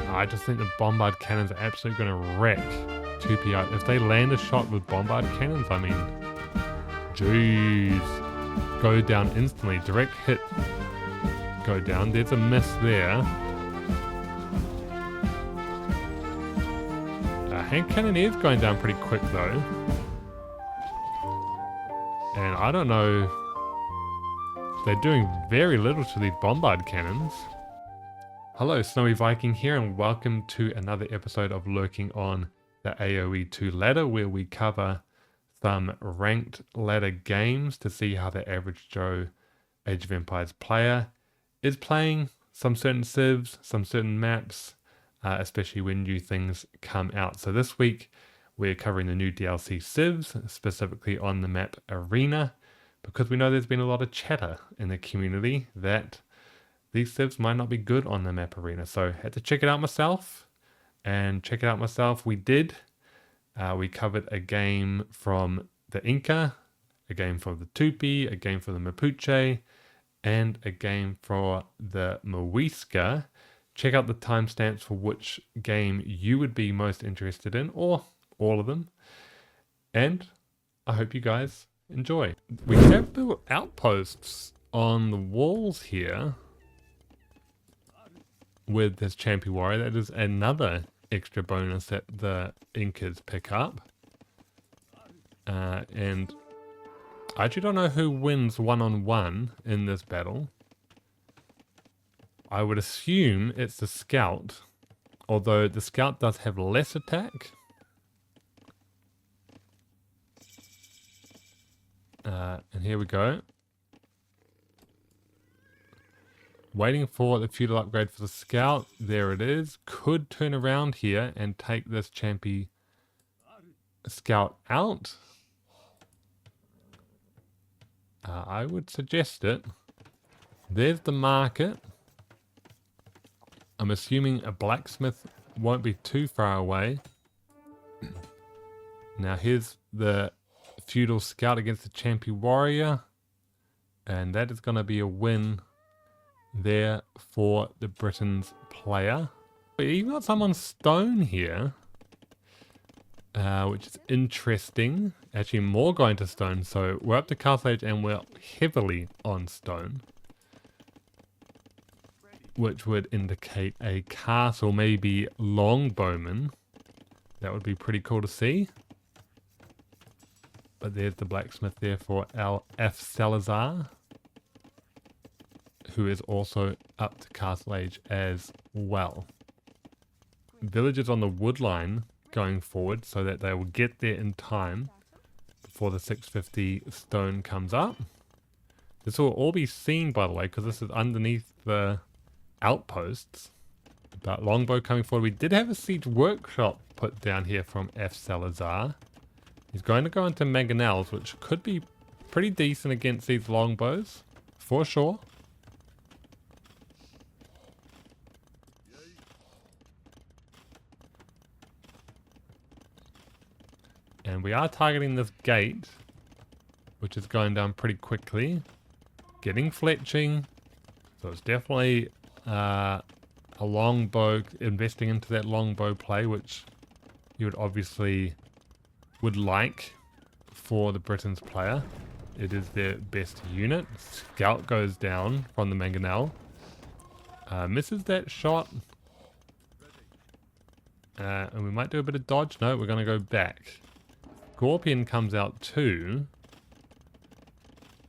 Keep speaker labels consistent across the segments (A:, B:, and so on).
A: I just think the bombard cannons are absolutely going to wreck Tupi out. If they land a shot with bombard cannons, I mean, jeez. Go down instantly. Direct hit. Go down. There's a miss there. Hand Cannoneer's going down pretty quick though. And I don't know. They're doing very little to these bombard cannons. Hello, SnoweyViking here, and welcome to another episode of Lurking on the AoE2 Ladder, where we cover some ranked ladder games to see how the average Joe Age of Empires player is playing some certain civs, some certain maps, especially when new things come out. So this week we're covering the new DLC Civs, specifically on the map Arena, because we know there's been a lot of chatter in the community that these civs might not be good on the map Arena. So I had to check it out myself, and check it out myself we did. We covered a game from the Inca, a game for the Tupi, a game for the Mapuche, and a game for the Muisca. Check out the timestamps for which game you would be most interested in, or all of them. And I hope you guys enjoy. We have built outposts on the walls here with this Champion Warrior. That is another extra bonus that the Incas pick up. And I actually don't know who wins one-on-one in this battle. I would assume it's the scout, although the scout does have less attack. And here we go. Waiting for the feudal upgrade for the scout. There it is. Could turn around here and take this Champy scout out. I would suggest it. There's the market. I'm assuming a blacksmith won't be too far away. Now here's the feudal scout against the Champion Warrior. And that is going to be a win there for the Britain's player. We even got some on stone here, which is interesting. Actually more going to stone, so we're up to Castle Age and we're heavily on stone, which would indicate a castle, maybe longbowman. That would be pretty cool to see. But there's the blacksmith there for our F. Salazar, who is also up to Castle Age as well. Villagers on the wood line going forward so that they will get there in time before the 650 stone comes up. This will all be seen, by the way, because this is underneath the outposts. But longbow coming forward. We did have a siege workshop put down here from F. Salazar. He's going to go into mangonels, which could be pretty decent against these longbows, for sure. And we are targeting this gate, which is going down pretty quickly. Getting fletching. So it's definitely a longbow, investing into that longbow play, which you would obviously would like for the Britain's player. It is their best unit. Scout goes down from the mangonel. Misses that shot. And we might do a bit of dodge. No, we're going to go back. Scorpion comes out too.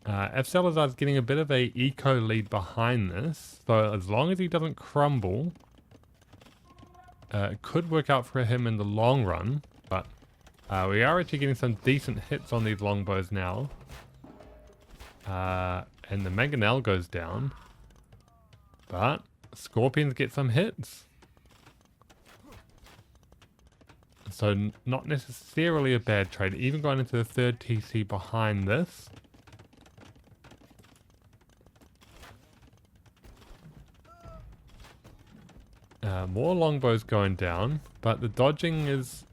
A: F. Salazar's getting a bit of a eco lead behind this. So as long as he doesn't crumble, it could work out for him in the long run. But we are actually getting some decent hits on these longbows now. And the mangonel goes down. But Scorpions get some hits. So not necessarily a bad trade, even going into the third TC behind this. More longbows going down, but the dodging is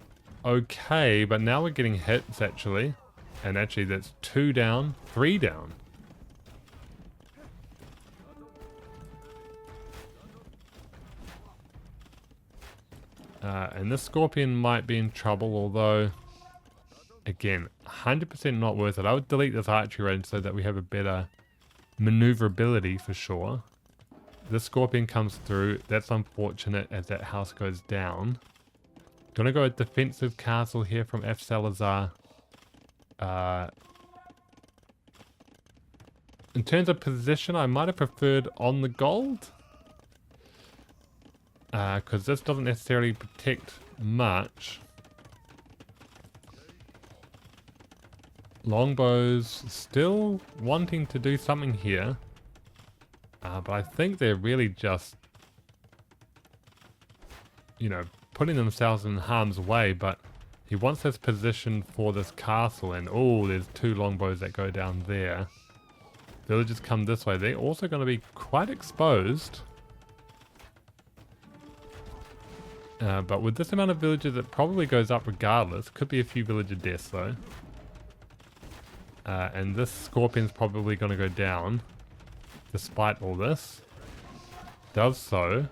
A: okay, but now we're getting hits actually. And actually that's 2 down, 3 down. And this scorpion might be in trouble, although, again, 100% not worth it. I would delete this archery range so that we have a better maneuverability for sure. This scorpion comes through. That's unfortunate as that house goes down. Gonna go a defensive castle here from F. Salazar. In terms of position, I might have preferred on the gold. Because this doesn't necessarily protect much. Longbows still wanting to do something here. But I think they're really just, you know, putting themselves in harm's way. But he wants this position for this castle. And oh, there's 2 longbows that go down there. Villagers come this way. They're also going to be quite exposed. But with this amount of villagers, it probably goes up regardless. Could be a few villager deaths though. And this scorpion's probably going to go down. Despite all this. Does so.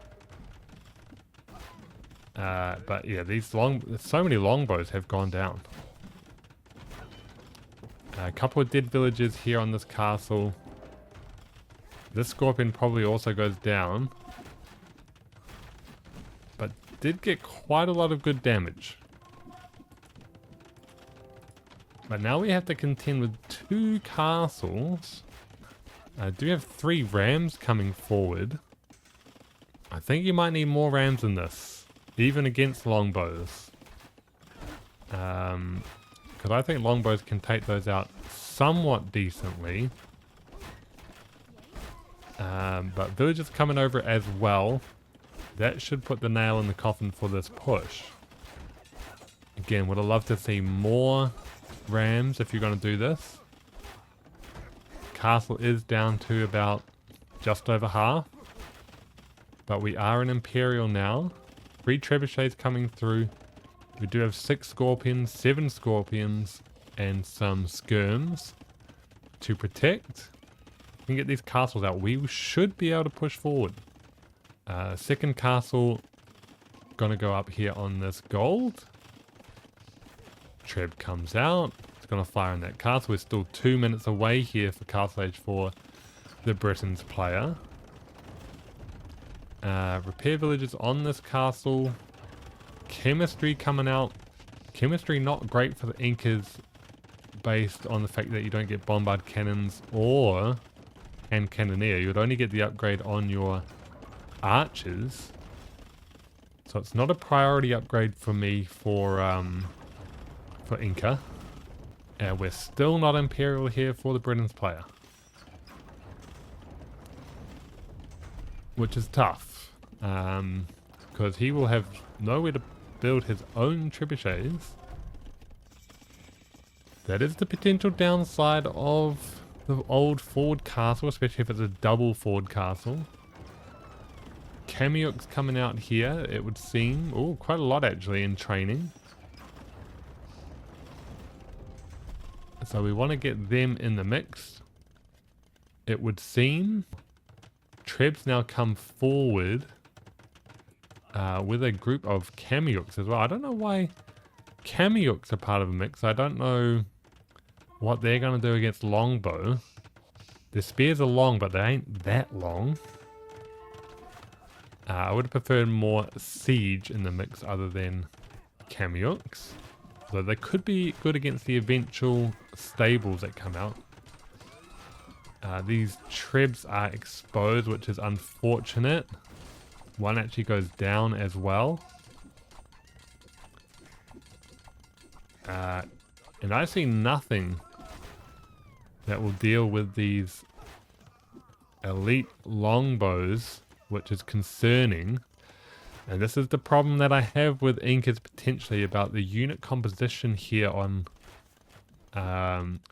A: But yeah, so many longbows have gone down. A couple of dead villagers here on this castle. This scorpion probably also goes down. But did get quite a lot of good damage. But now we have to contend with 2 castles. Do we have 3 rams coming forward? I think you might need more rams than this. Even against longbows. Because I think longbows can take those out somewhat decently. But villagers coming over as well. That should put the nail in the coffin for this push. Again, would have loved to see more rams if you're going to do this. Castle is down to about just over half. But we are an Imperial now. 3 trebuchets coming through. We do have 6 scorpions, 7 scorpions, and some skirms to protect. We can get these castles out. We should be able to push forward. Second castle gonna go up here on this gold. Treb comes out. It's gonna fire in that castle. We're still 2 minutes away here for Castle Age 4, the Britons player. Repair villages on this castle. Chemistry coming out. Chemistry not great for the Incas based on the fact that you don't get bombard cannons or hand cannoneer. You would only get the upgrade on your archers. So it's not a priority upgrade for me for Inca. And we're still not Imperial here for the Britons player. Which is tough. Because he will have nowhere to build his own trebuchets. That is the potential downside of the old Ford Castle, especially if it's a double Ford Castle. Kamiuk's coming out here, it would seem. Oh, quite a lot actually in training. So we want to get them in the mix. It would seem. Trebs now come forward with a group of Kamiuks as well. I don't know why Kamiuks are part of a mix. I don't know what they're going to do against longbow. Their spears are long, but they ain't that long. I would have preferred more siege in the mix other than Kamiuks. Though they could be good against the eventual stables that come out. These trebs are exposed, which is unfortunate. One actually goes down as well. And I see nothing that will deal with these elite longbows, which is concerning. And this is the problem that I have with Incas potentially about the unit composition here on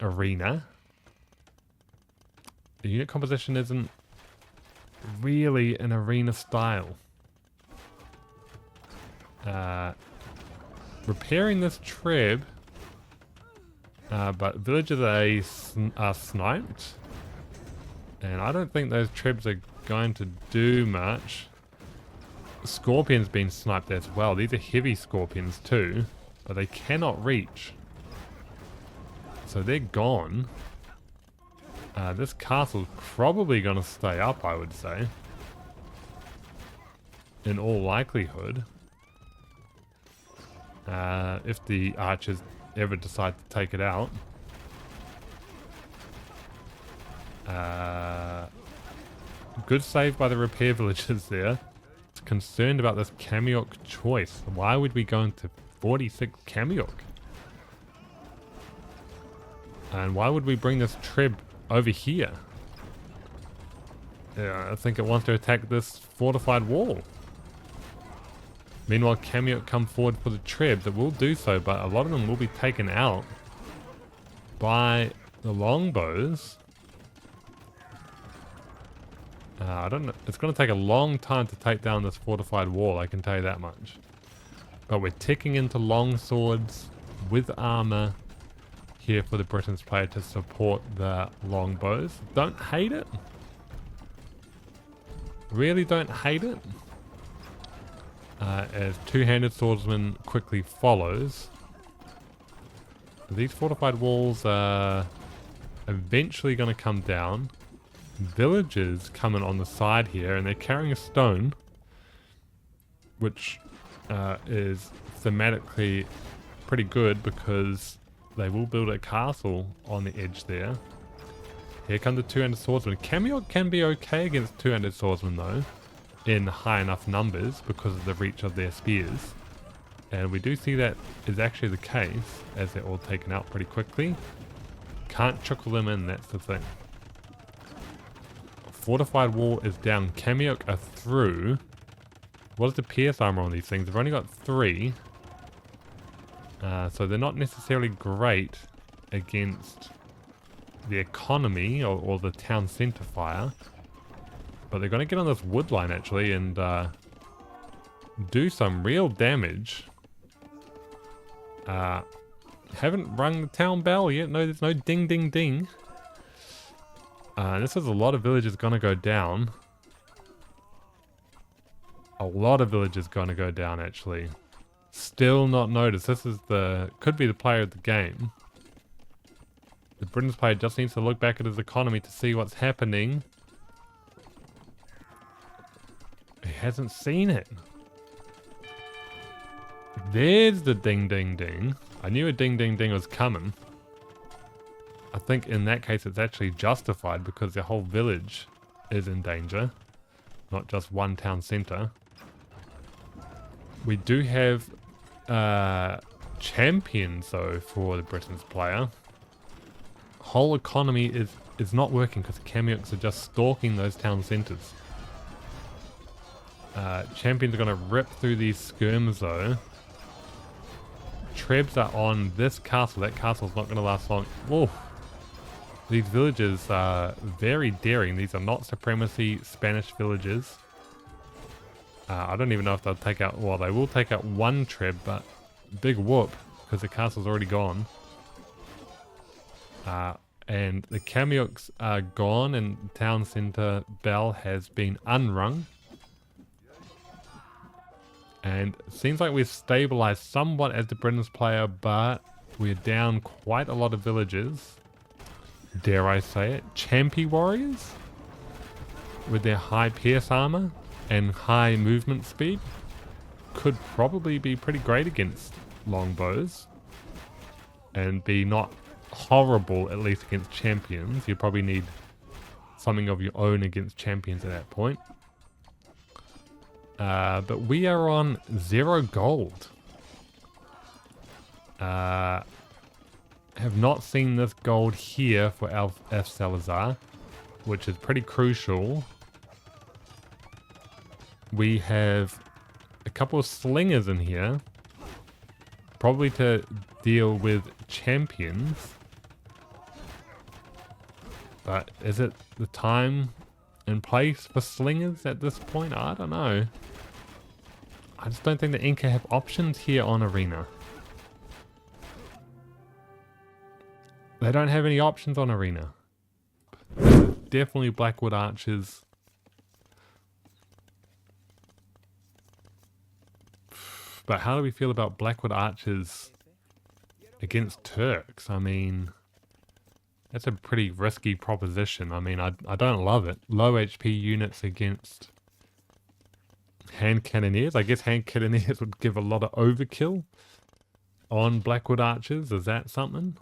A: Arena. The unit composition isn't really an Arena style. Repairing this treb, but villagers are sniped. And I don't think those trebs are going to do much. scorpions being sniped as well. These are heavy scorpions too, but they cannot reach. So they're gone. This castle's probably going to stay up, I would say. In all likelihood. If the archers ever decide to take it out. Good save by the repair villagers there. Concerned about this Kamiok choice. Why would we go into 46 Kamiok? And why would we bring this Treb over here? Yeah, I think it wants to attack this fortified wall. Meanwhile, Kamiok come forward for the Trebs. It will do so, but a lot of them will be taken out by the longbows. I don't know. It's going to take a long time to take down this fortified wall, I can tell you that much. But we're ticking into long swords with armor here for the Britain's player to support the longbows. Don't hate it. Really don't hate it. As two-handed swordsman quickly follows. These fortified walls are eventually going to come down. Villagers coming on the side here, and they're carrying a stone, which is thematically pretty good because they will build a castle on the edge there. Here come the two-handed swordsmen. Kamiok can be okay against two-handed swordsmen though, in high enough numbers because of the reach of their spears. And we do see that is actually the case, as they're all taken out pretty quickly. Can't trickle them in, that's the thing. Fortified wall is down. Kamiok are through. What is the pierce armor on these things? They've only got 3. So they're not necessarily great against the economy or the town center fire. But they're going to get on this wood line actually and do some real damage. Haven't rung the town bell yet. No, there's no ding ding ding. This is a lot of villages going to go down. A lot of villages going to go down actually. Still not noticed. This is could be the player of the game. The Britain's player just needs to look back at his economy to see what's happening. He hasn't seen it. There's the ding ding ding. I knew a ding ding ding was coming. I think in that case it's actually justified because the whole village is in danger. Not just one town center. We do have champions though for the Britain's player. Whole economy is not working because the Kamioks are just stalking those town centers. Champions are going to rip through these skirms though. Trebs are on this castle. That castle's not going to last long. Whoa. These villages are very daring. These are not supremacy Spanish villages. I don't even know if they'll take out... Well, they will take out one Treb, but big whoop because the castle's already gone. And the Kamioks are gone and town center bell has been unrung. And it seems like we've stabilized somewhat as the Britain's player, but we're down quite a lot of villages. Dare I say it? Champy warriors? With their high pierce armor and high movement speed could probably be pretty great against longbows. And be not horrible, at least against champions. You probably need something of your own against champions at that point. But we are on 0 gold. Have not seen this gold here for F. Salazar, which is pretty crucial. We have a couple of slingers in here, probably to deal with champions. But is it the time and place for slingers at this point? I don't know. I just don't think the Inca have options here on Arena. They don't have any options on Arena. Definitely Blackwood Archers. But how do we feel about Blackwood archers against Turks? I mean, that's a pretty risky proposition. I mean, I don't love it. Low HP units against hand cannoneers. I guess hand cannoneers would give a lot of overkill on Blackwood archers. Is that something?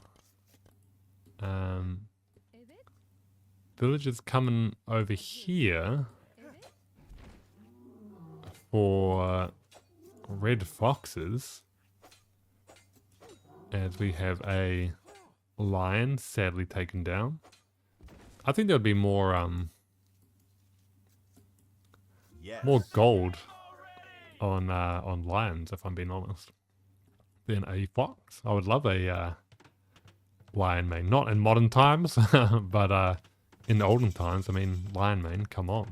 A: Villagers coming over here for red foxes, as we have a lion sadly taken down. I think there would be more more gold on lions, if I'm being honest, than a fox. I would love a lion mane, not in modern times, but in the olden times. I mean, lion mane, come on.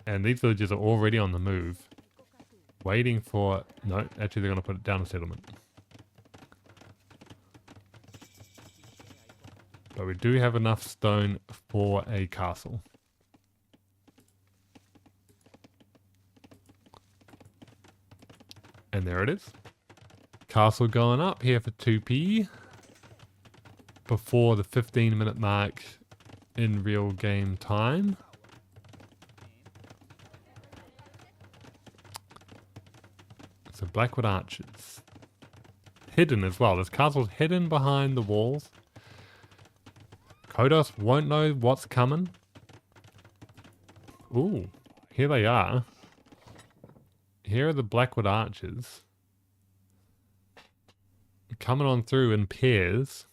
A: And these villagers are already on the move, waiting for... No, actually they're going to put it down a settlement. But we do have enough stone for a castle. And there it is. Castle going up here for Tupi. Before the 15-minute mark in real game time. So Blackwood archers. Hidden as well. This castle's hidden behind the walls. Kodos won't know what's coming. Ooh, here they are. Here are the Blackwood archers. Coming on through in pairs.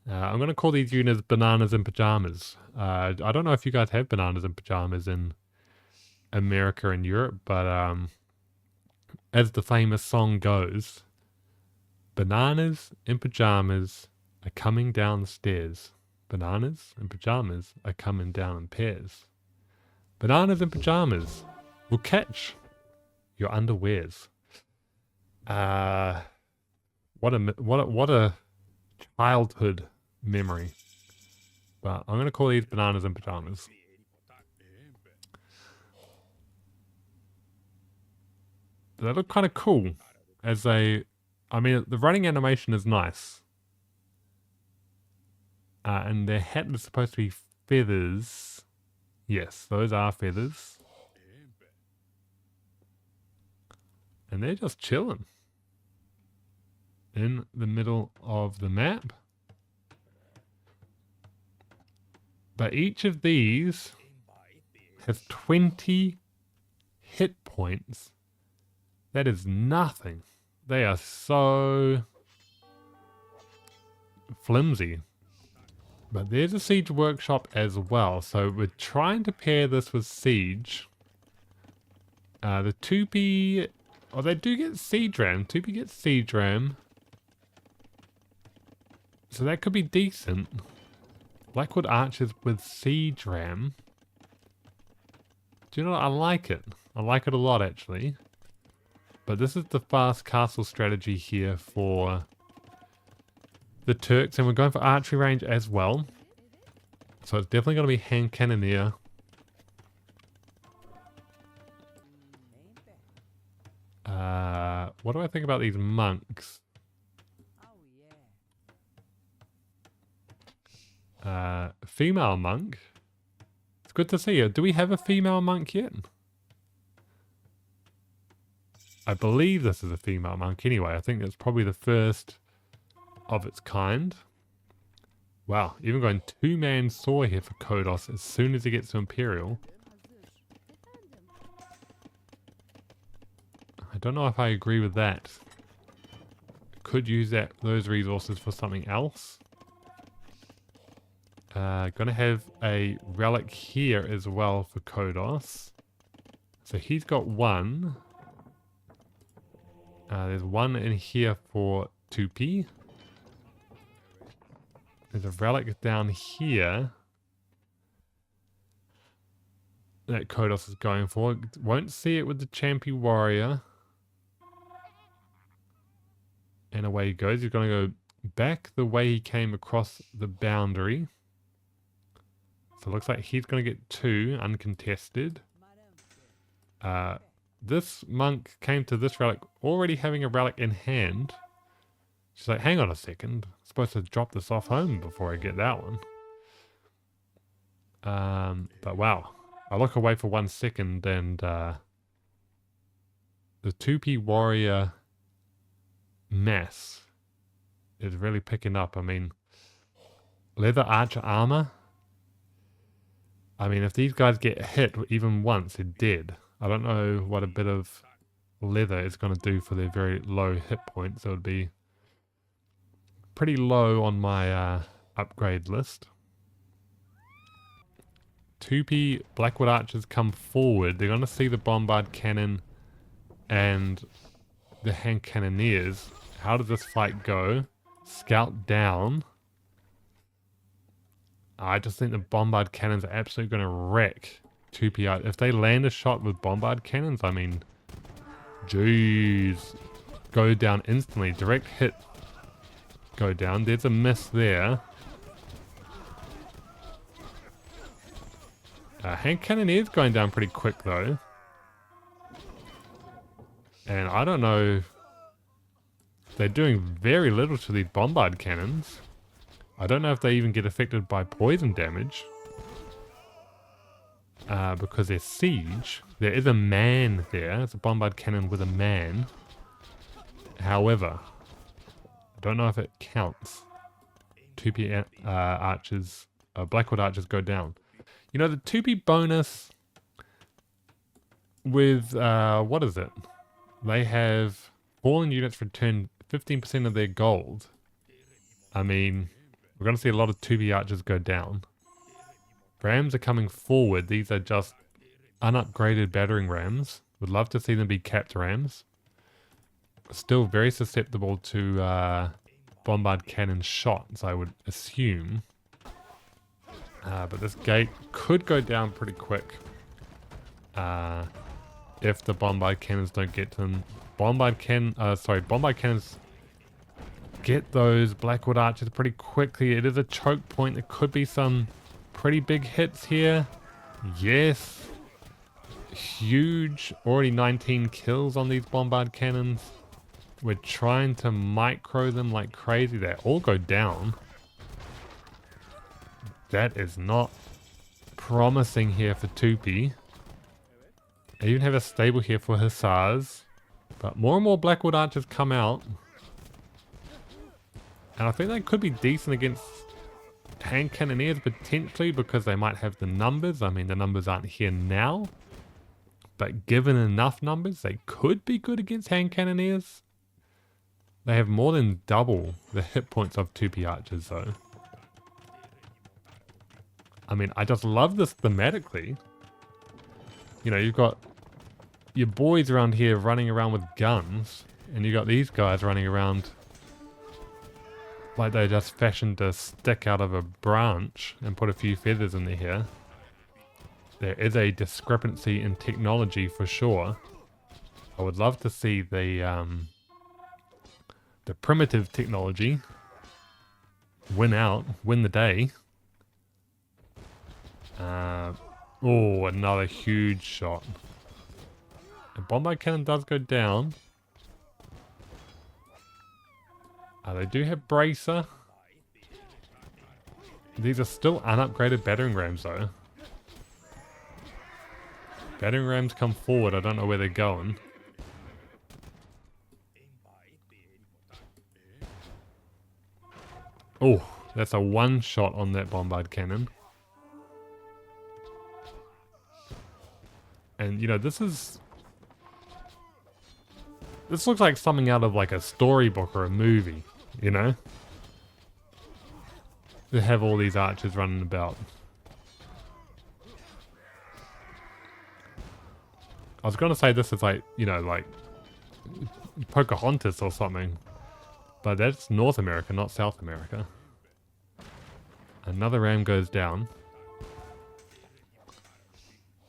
A: I'm going to call these units bananas in pajamas. I don't know if you guys have bananas in pajamas in America and Europe, but as the famous song goes, bananas in pajamas are coming down the stairs. Bananas in pajamas are coming down in pairs. Bananas in pajamas will catch your underwears. What a childhood memory. But I'm going to call these bananas in pajamas. They look kind of cool as they... I mean, the running animation is nice. And their hat is supposed to be feathers. Yes, those are feathers. And they're just chilling in the middle of the map. But each of these has 20 hit points. That is nothing. They are so flimsy. But there's a siege workshop as well. So we're trying to pair this with siege. The Tupi... Oh, they do get siege ram. Tupi gets siege ram. So that could be decent. Blackwood archers with siege ram. Do you know what? I like it. I like it a lot, actually. But this is the fast castle strategy here for the Turks. And we're going for archery range as well. So it's definitely going to be hand cannoneer. What do I think about these monks? Female monk. It's good to see you. Do we have a female monk yet? I believe this is a female monk anyway. I think it's probably the first of its kind. Wow, even going two-man saw here for Kodos as soon as he gets to Imperial. I don't know if I agree with that. Could use those resources for something else. Gonna have a relic here as well for Kodos. So he's got one. There's one in here for Tupi. There's a relic down here that Kodos is going for. Won't see it with the Champy Warrior. And away he goes. He's going to go back the way he came across the boundary. So it looks like he's going to get two uncontested. this monk came to this relic already having a relic in hand. She's like, hang on a second. I'm supposed to drop this off home before I get that one. But wow. I look away for 1 second and the Tupi warrior mass is really picking up. I mean, leather archer armor. I mean, if these guys get hit even once, they're dead. I don't know what a bit of leather is going to do for their very low hit points. It would be pretty low on my upgrade list. Tupi Blackwood archers come forward. They're going to see the bombard cannon and the hand cannoneers. How does this fight go? Scout down. I just think the bombard cannons are absolutely going to wreck Tupi. If they land a shot with bombard cannons, I mean, jeez, go down instantly. Direct hit, go down. There's a miss there. Hand cannoneers going down pretty quick though. And I don't know, they're doing very little to these bombard cannons. I don't know if they even get affected by poison damage. Because they're siege. There is a man there. It's a bombard cannon with a man. However, I don't know if it counts. Tupi archers, Blackwood archers go down. You know, the Tupi bonus with, what is it? They have fallen units return 15% of their gold. I mean, we're going to see a lot of Tupi archers go down. Rams are coming forward. These are just unupgraded battering rams. Would love to see them be capped rams. Still very susceptible to bombard cannon shots, I would assume. But this gate could go down pretty quick. If the bombard cannons don't get to them. Bombard cannons get those Blackwood archers pretty quickly. It is a choke point. There could be some pretty big hits here. Yes. Huge. Already 19 kills on these bombard cannons. We're trying to micro them like crazy. They all go down. That is not promising here for Tupi. I even have a stable here for hussars. But more and more Blackwood archers come out. And I think they could be decent against hand cannoneers potentially because they might have the numbers. I mean, the numbers aren't here now. But given enough numbers, they could be good against hand cannoneers. They have more than double the hit points of Tupi archers though. I mean, I just love this thematically. You know, you've got your boys around here running around with guns. And you got these guys running around like they just fashioned a stick out of a branch and put a few feathers in their hair. There is a discrepancy in technology for sure. I would love to see the primitive technology win the day. Oh, another huge shot. The bombard cannon does go down. They do have bracer. These are still unupgraded battering rams though. Battering rams come forward. I don't know where they're going. Oh, that's a one shot on that bombard cannon. And you know, this looks like something out of like a storybook or a movie, you know? They have all these archers running about. I was going to say this is like, you know, like Pocahontas or something. But that's North America, not South America. Another ram goes down.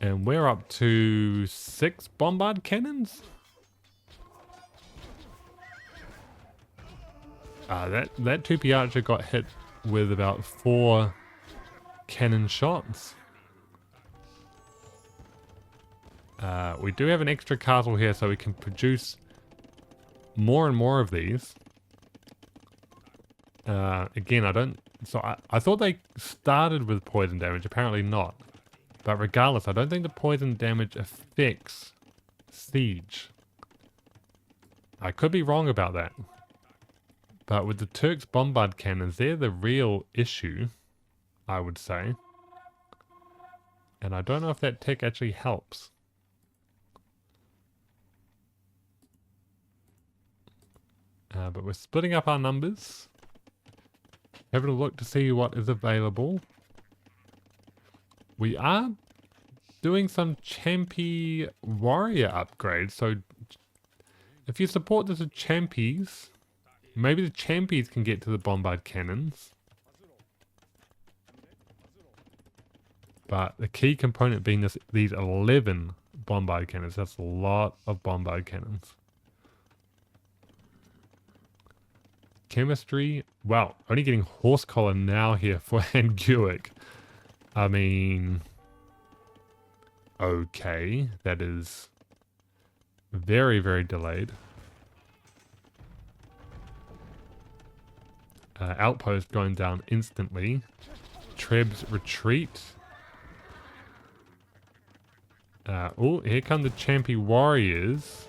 A: And we're up to 6 bombard cannons? That Tupi archer got hit with about 4 cannon shots. We do have an extra castle here, so we can produce more and more of these. Again, I thought they started with poison damage. Apparently not. But regardless, I don't think the poison damage affects siege. I could be wrong about that. But with the Turks' bombard cannons, they're the real issue, I would say. And I don't know if that tech actually helps. But we're splitting up our numbers. Having a look to see what is available. We are doing some Champy warrior upgrades. So if you support this with Champies, maybe the Champies can get to the bombard cannons. But the key component being these 11 bombard cannons. That's a lot of bombard cannons. Chemistry. Wow, only getting horse collar now here for Anguic. I mean, okay, that is very, very delayed. Outpost going down instantly. Trebs retreat. Oh, here come the Champy warriors.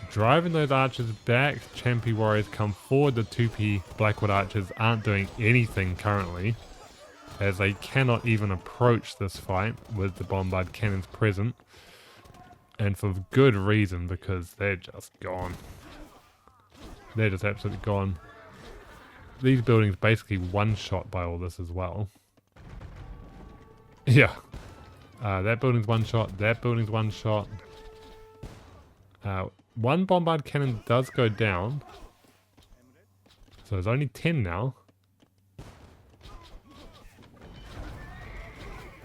A: Driving those archers back, Champy warriors come forward. The Tupi Blackwood archers aren't doing anything currently, as they cannot even approach this fight with the bombard cannons present. And for good reason, because they're just gone. They're just absolutely gone. These buildings basically one-shot by all this as well. Yeah. That building's one-shot. That building's one-shot. One bombard cannon does go down. So there's only 10 now.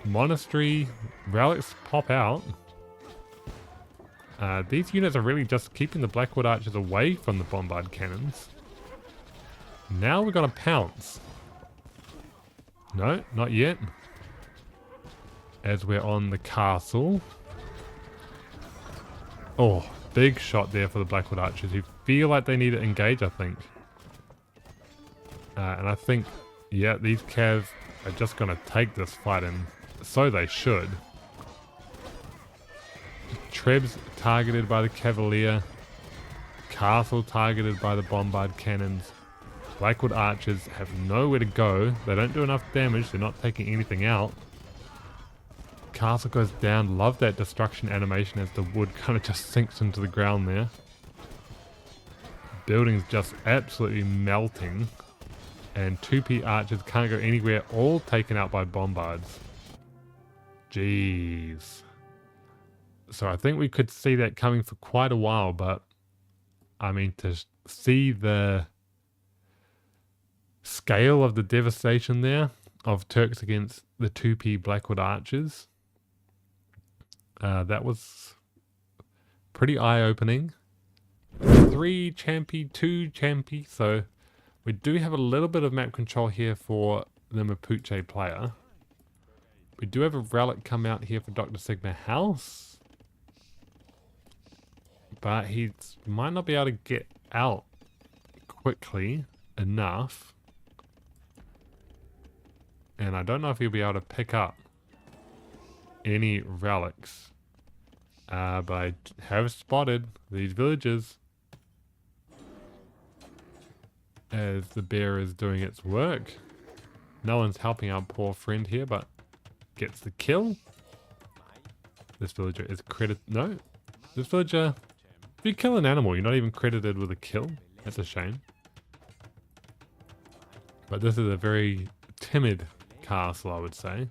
A: Monastery. Relics pop out. These units are really just keeping the Blackwood archers away from the bombard cannons. Now we're gonna pounce. No, not yet. As we're on the castle. Oh, big shot there for the Blackwood archers who feel like they need to engage, I think. And I think, yeah, these Cav are just going to take this fight, and so they should. Trebs targeted by the Cavalier. Castle targeted by the bombard cannons. Blackwood archers have nowhere to go. They don't do enough damage. They're not taking anything out. Castle goes down. Love that destruction animation as the wood kind of just sinks into the ground there. Building's just absolutely melting. And Tupi archers can't go anywhere. All taken out by bombards. Jeez. So I think we could see that coming for quite a while. But I mean, to see the scale of the devastation there of Turks against the Tupi Blackwood archers. That was pretty eye-opening. 3 Champy, 2 Champy. So we do have a little bit of map control here for the Mapuche player. We do have a relic come out here for Dr. Sigma House. But he might not be able to get out quickly enough. And I don't know if he'll be able to pick up any relics. But I have spotted these villagers as the bear is doing its work. No one's helping our poor friend here, but gets the kill. This villager is credited. No, this villager. If you kill an animal, you're not even credited with a kill. That's a shame. But this is a very timid castle, I would say.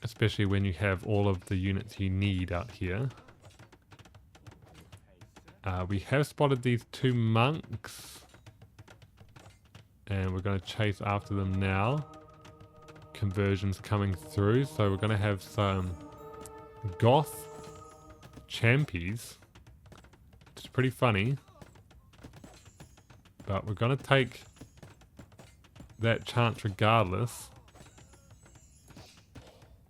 A: Especially when you have all of the units you need out here. We have spotted these 2 monks. And we're going to chase after them now. Conversions coming through. So we're going to have some Goth Champies. Which is pretty funny. But we're going to take that chance regardless.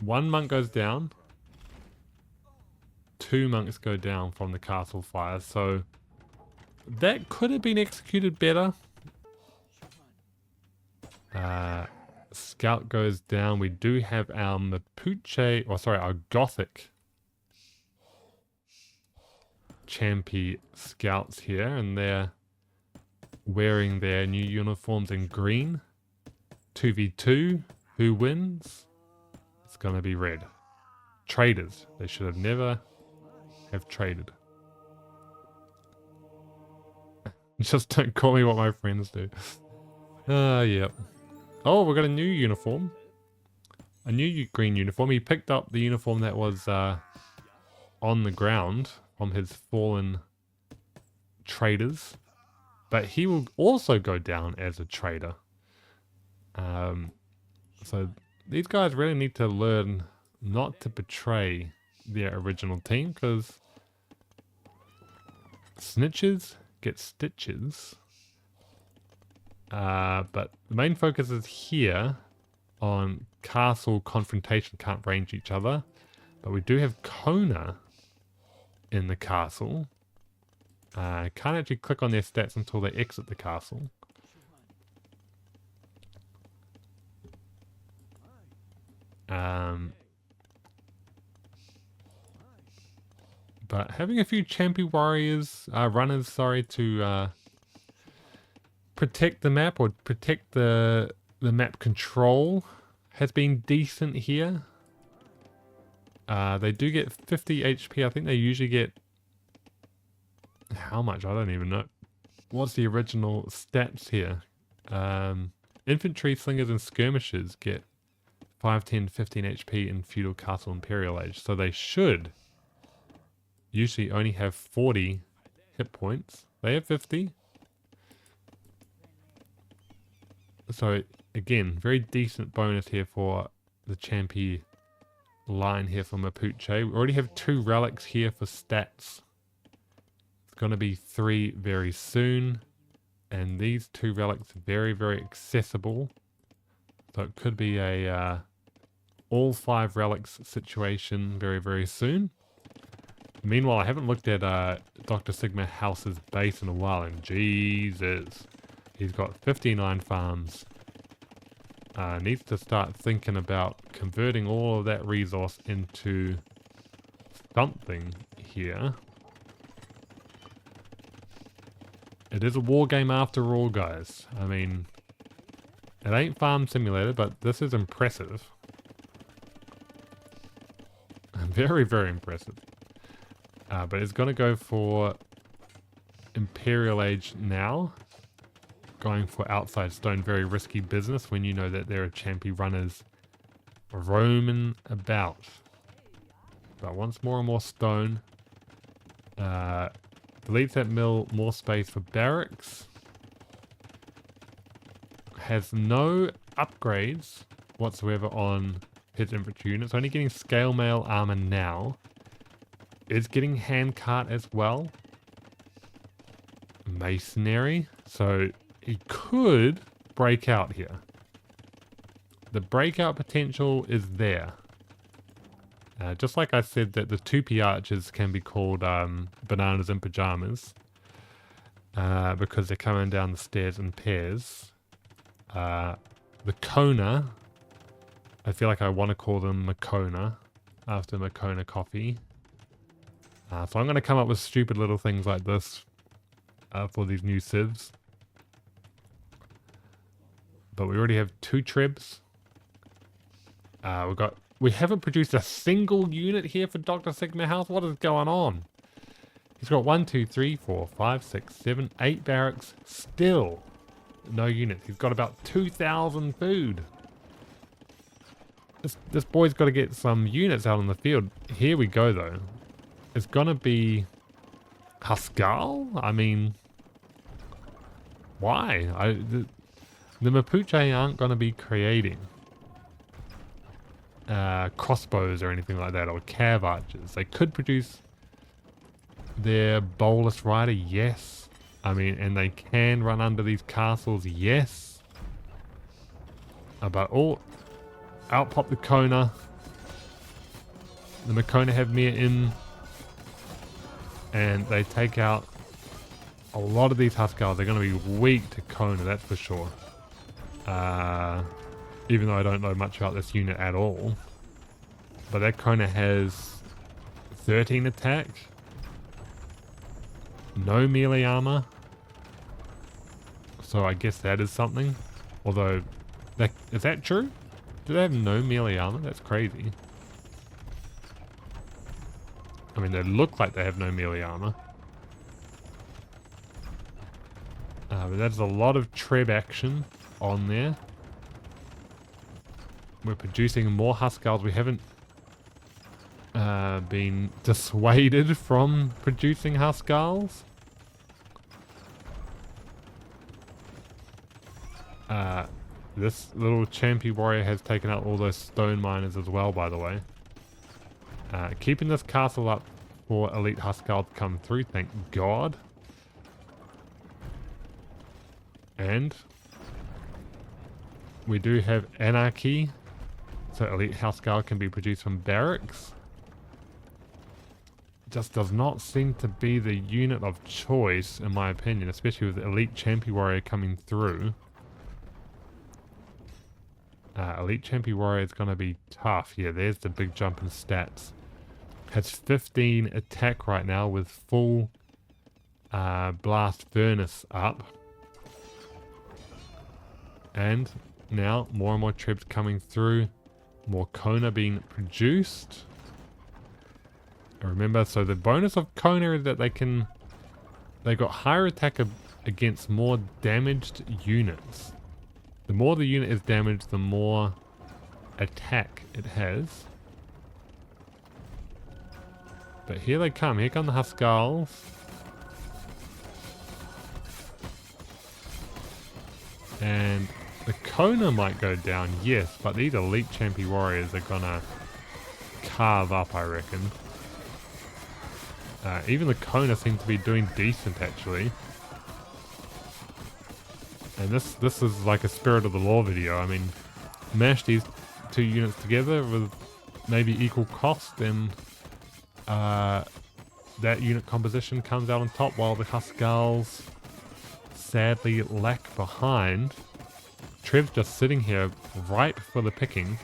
A: one monk goes down. 2 monks go down from the castle fire, so that could have been executed better. Scout goes down. We do have our Mapuche, or sorry, our Gothic Champy scouts here, and they're wearing their new uniforms in green. 2v2, who wins? It's gonna be red. Traders. They should have never have traded. Just don't call me what my friends do. Yep. Oh, we got a new uniform. A new green uniform. He picked up the uniform that was on the ground from his fallen traders. But he will also go down as a trader. So these guys really need to learn not to betray their original team, because snitches get stitches. But the main focus is here on castle confrontation. Can't range each other, but we do have Kona in the castle. Can't actually click on their stats until they exit the castle. But having a few Champy warriors, runners, sorry, to protect the map, or protect the map control, has been decent here. They do get 50 HP. I think they usually get... How much? I don't even know. What's the original stats here? Infantry, slingers, and skirmishers get 5, 10, 15 HP in Feudal Castle Imperial Age. So they should usually only have 40 hit points. They have 50. So again, very decent bonus here for the Champy line here for Mapuche. We already have 2 relics here for stats. It's going to be 3 very soon. And these 2 relics are very, very accessible. So it could be a all 5 relics situation very, very soon. Meanwhile, I haven't looked at Dr. Sigma House's base in a while, and Jesus, he's got 59 farms. Needs to start thinking about converting all of that resource into something here. It is a war game after all, guys. I mean, it ain't Farm Simulator, but this is impressive. Very, very impressive. But it's going to go for Imperial Age now. Going for outside stone, very risky business when you know that there are Champy runners roaming about. But once more and more stone. Deletes that mill, more space for barracks. Has no upgrades whatsoever on his infantry units. Only getting scale mail armor now. Is getting handcart as well. Masonry. So he could break out here. The breakout potential is there. Just like I said that the Tupi archers can be called bananas in pajamas. Because they're coming down the stairs in pairs. The Kona. I feel like I want to call them Makona. After Makona coffee. So I'm going to come up with stupid little things like this. For these new civs. But we already have 2 trebs. We haven't produced a single unit here for Dr. Sigma House. What is going on? He's got 1, 2, 3, 4, 5, 6, 7, 8 barracks. Still no units. He's got about 2,000 food. This boy's got to get some units out in the field. Here we go though. It's going to be Haskell? I mean, why? The Mapuche aren't going to be creating crossbows or anything like that, or cav archers. They could produce their bolus rider, yes. I mean, and they can run under these castles, yes. But out pop the Kona. the Makona have Mia in, and they take out a lot of these Huskarls. They're going to be weak to Kona, that's for sure. Even though I don't know much about this unit at all. But that Kona has 13 attack. No melee armor. So I guess that is something. Although, is that true? Do they have no melee armor? That's crazy. I mean, they look like they have no melee armor. But there's a lot of Treb action on there. We're producing more Huskarls. We haven't been dissuaded from producing Huskarls. This little Champy warrior has taken out all those stone miners as well, by the way. Keeping this castle up for elite Huskarl to come through, thank God. And we do have anarchy, so elite Huskarl can be produced from barracks. Just does not seem to be the unit of choice, in my opinion, especially with the elite Champy warrior coming through. Elite Champy warrior is going to be tough. Yeah, there's the big jump in stats. Has 15 attack right now with full blast furnace up. And now more and more troops coming through. More Kona being produced. Remember, so the bonus of Kona is that they got higher attack against more damaged units. The more the unit is damaged, the more attack it has. But here they come. Here come the Huskarls. And the Kona might go down, yes, but these elite Champy warriors are gonna carve up, I reckon. Even the Kona seem to be doing decent, actually. And this is like a Spirit of the Law video. I mean, mash these two units together with maybe equal cost, and that unit composition comes out on top, while the Huskarls sadly lag behind. Trev's just sitting here ripe for the picking.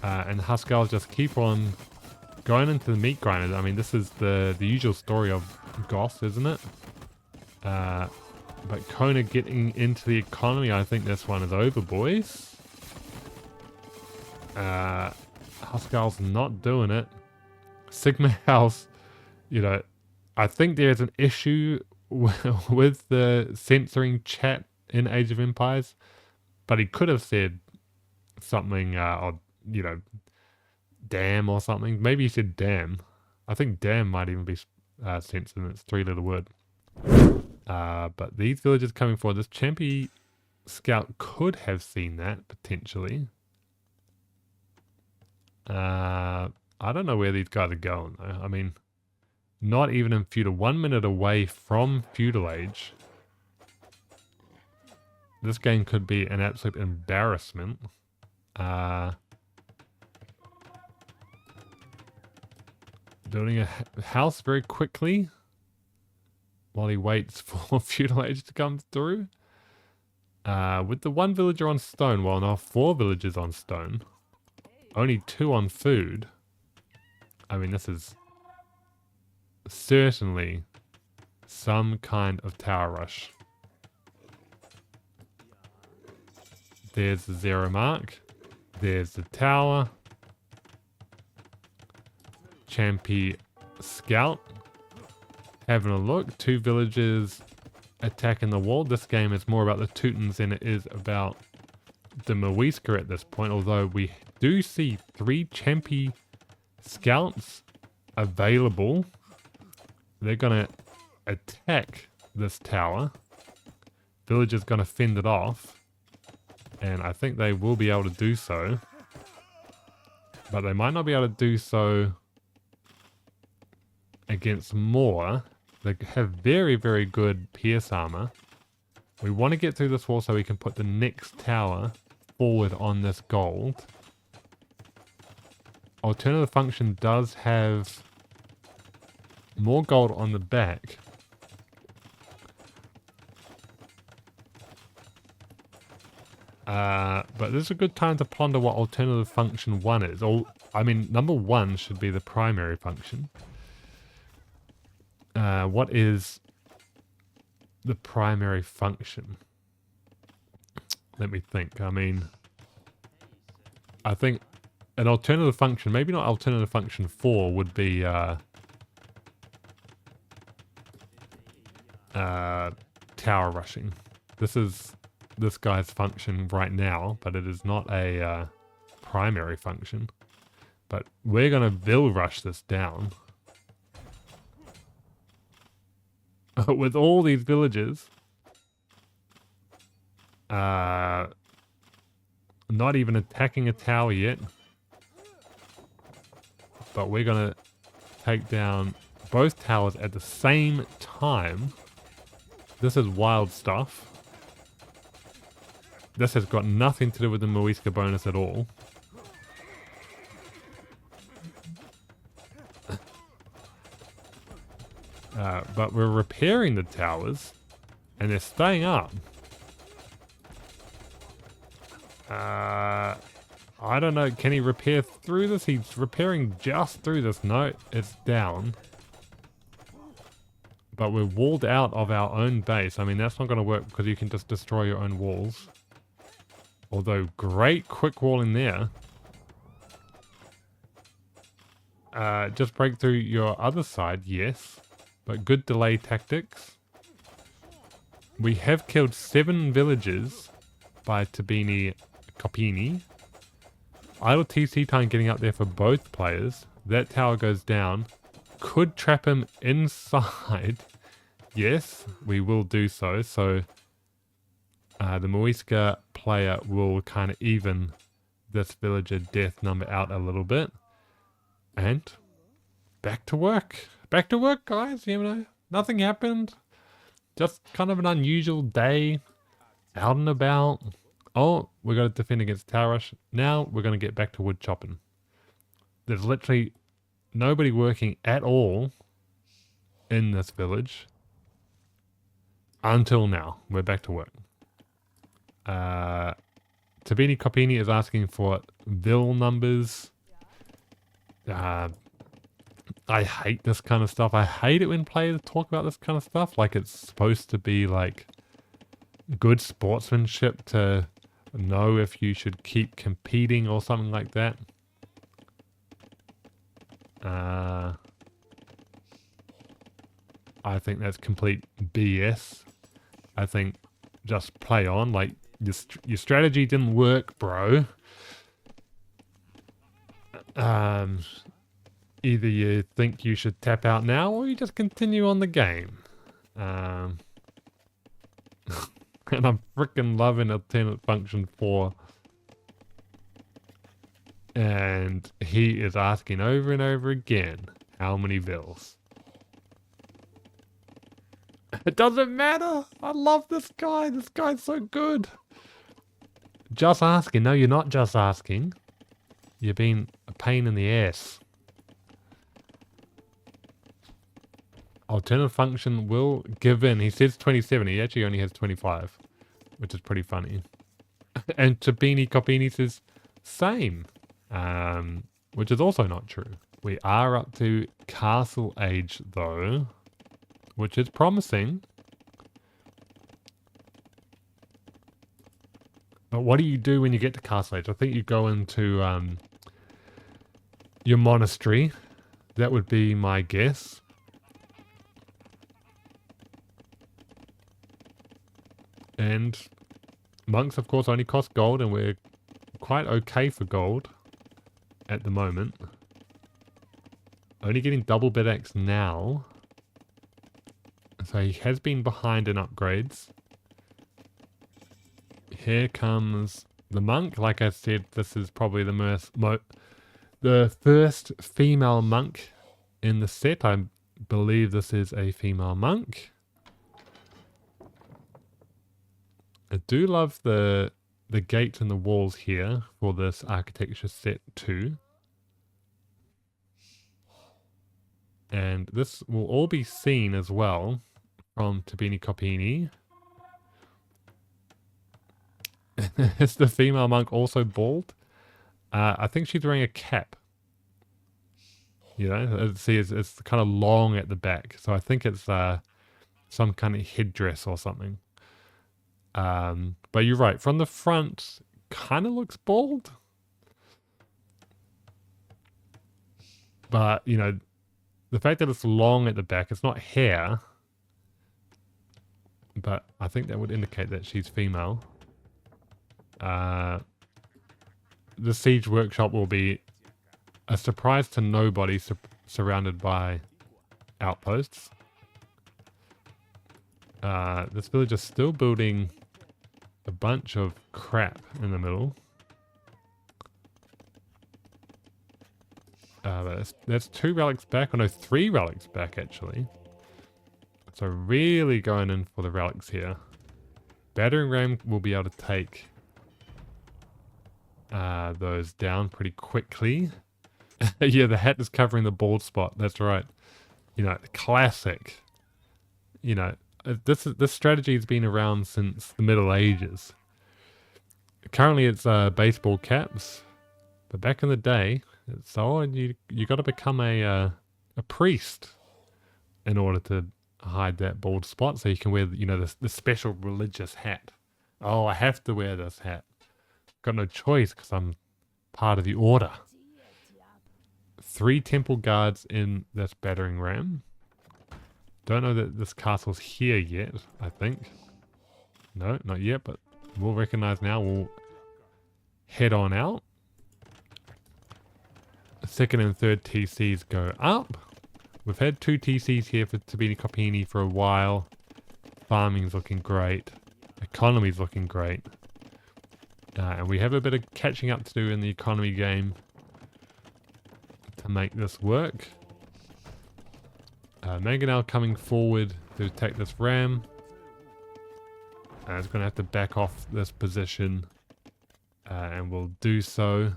A: And the Huskarls just keep on going into the meat grinders. I mean, this is the usual story of Goss, isn't it? But Kona getting into the economy, I think this one is over, boys. Huskarls not doing it. Sigma House, you know, I think there is an issue with the censoring chat in Age of Empires, but he could have said something, or, you know, damn or something. Maybe he said damn. I think damn might even be censored, and it's a 3-letter word. But these villagers coming forward, this Champy scout could have seen that, potentially. I don't know where these guys are going, though. I mean, not even in feudal. 1 minute away from feudal age. This game could be an absolute embarrassment. Building a house very quickly while he waits for feudal age to come through. With the 1 villager on stone, well, now 4 villagers on stone. Only 2 on food. I mean, this is certainly some kind of tower rush. There's the 0 mark. There's the tower. Champy scout. Having a look. 2 villagers attacking the wall. This game is more about the Teutons than it is about the Muisca at this point. Although we do see 3 Champy scouts available. They're going to attack this tower. Villager's going to fend it off. And I think they will be able to do so. But they might not be able to do so against more. They have very, very good pierce armor. We want to get through this wall so we can put the next tower forward on this gold. alternative function does have more gold on the back. But this is a good time to ponder what alternative function 1 is. Or, I mean, number 1 should be the primary function. What is the primary function? Let me think. I mean, I think an alternative function, maybe not alternative function 4, would be tower rushing. This is this guy's function right now, but it is not a primary function. But we're going to Vil rush this down. With all these villages. Not even attacking a tower yet. But we're going to take down both towers at the same time. This is wild stuff. This has got nothing to do with the Muisca bonus at all. But we're repairing the towers, and they're staying up. I don't know, can he repair through this? He's repairing just through this. No, it's down. But we're walled out of our own base. I mean, that's not going to work because you can just destroy your own walls. Although, great quick wall in there. Just break through your other side, yes. But good delay tactics. We have killed 7 villagers by Tupi Copini. Idle TC time getting up there for both players. That tower goes down. Could trap him inside. Yes, we will do so. So the Muisca player will kind of even this villager death number out a little bit. And back to work. Back to work, guys. You know, nothing happened. Just kind of an unusual day. Out and about. Oh, we got to defend against tower rush. Now we're going to get back to wood chopping. There's literally nobody working at all in this village. Until now. We're back to work. Tupi Copini is asking for Vil numbers. I hate this kind of stuff. I hate it when players talk about this kind of stuff. Like it's supposed to be like good sportsmanship to know if you should keep competing or something like that. I think that's complete BS. I think just play on. Like your strategy didn't work, bro. Either you think you should tap out now or you just continue on the game. And I'm freaking loving alternate function 4. And he is asking over and over again, how many Vils? It doesn't matter. I love this guy. This guy's so good. Just asking. No, you're not just asking. You're being a pain in the ass. Alternative function will give in. He says 27. He actually only has 25. Which is pretty funny. And Tupi Copini says same. Which is also not true. We are up to castle age though. Which is promising. But what do you do when you get to castle age? I think you go into your monastery. That would be my guess. And monks, of course, only cost gold, and we're quite okay for gold at the moment. Only getting double bed axe now. So he has been behind in upgrades. Here comes the monk. Like I said, this is probably the first female monk in the set. I believe this is a female monk. I do love the gates and the walls here for this architecture set too. And this will all be seen as well from Tabini Kopini. Is the female monk also bald? I think she's wearing a cap. You know, see, it's kind of long at the back. So I think it's some kind of headdress or something. But you're right. From the front, kind of looks bald. But, you know, the fact that it's long at the back, it's not hair. But I think that would indicate that she's female. The siege workshop will be a surprise to nobody, surrounded by outposts. This village is still building a bunch of crap in the middle. That's 2 relics back. Oh no, 3 relics back actually. So really going in for the relics here. Battering ram will be able to take those down pretty quickly. Yeah, the hat is covering the bald spot. That's right. You know, classic. You know, this strategy has been around since the Middle Ages. Currently, it's baseball caps, but back in the day, it's you got to become a priest in order to hide that bald spot, so you can wear the special religious hat. Oh, I have to wear this hat. Got no choice because I'm part of the order. 3 temple guards in this battering ram. Don't know that this castle's here yet, I think. No, not yet, but we'll recognize now. We'll head on out. 2nd and 3rd TCs go up. We've had 2 TCs here for Tabini Kopini for a while. Farming's looking great. Economy's looking great. And we have a bit of catching up to do in the economy game to make this work. Mangonel coming forward to attack this ram. It's going to have to back off this position. And we'll do so.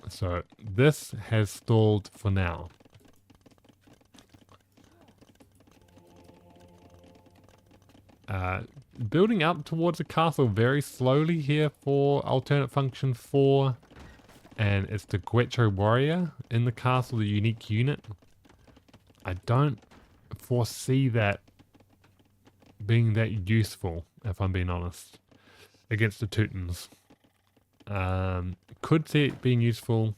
A: So this has stalled for now. Building up towards the castle very slowly here for alternate function 4. And it's the Guecho warrior in the castle, the unique unit. I don't foresee that being that useful, if I'm being honest, against the Teutons. Could see it being useful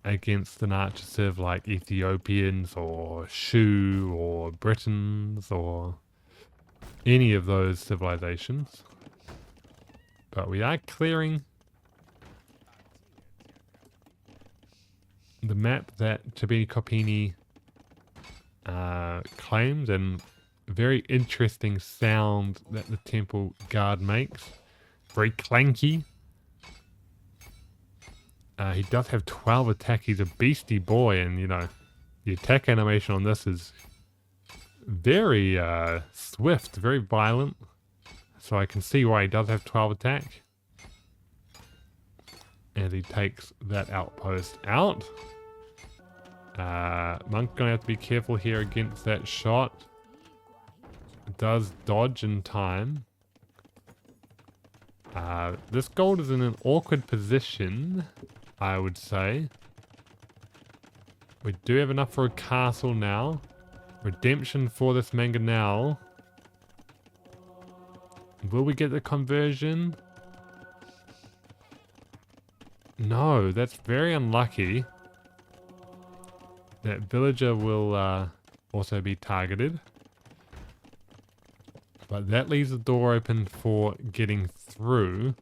A: against an archer civ like Ethiopians or Shu or Britons or any of those civilizations. But we are clearing the map that Tabini Kopini claims, and very interesting sound that the temple guard makes. Very clanky. He does have 12 attack. He's a beastie boy, and you know, the attack animation on this is very swift, very violent. So I can see why he does have 12 attack. And he takes that outpost out. Monk's gonna have to be careful here against that shot. Does dodge in time. This gold is in an awkward position, I would say. We do have enough for a castle now. Redemption for this mangonel. Will we get the conversion? No, that's very unlucky. That villager will also be targeted. But that leaves the door open for getting through.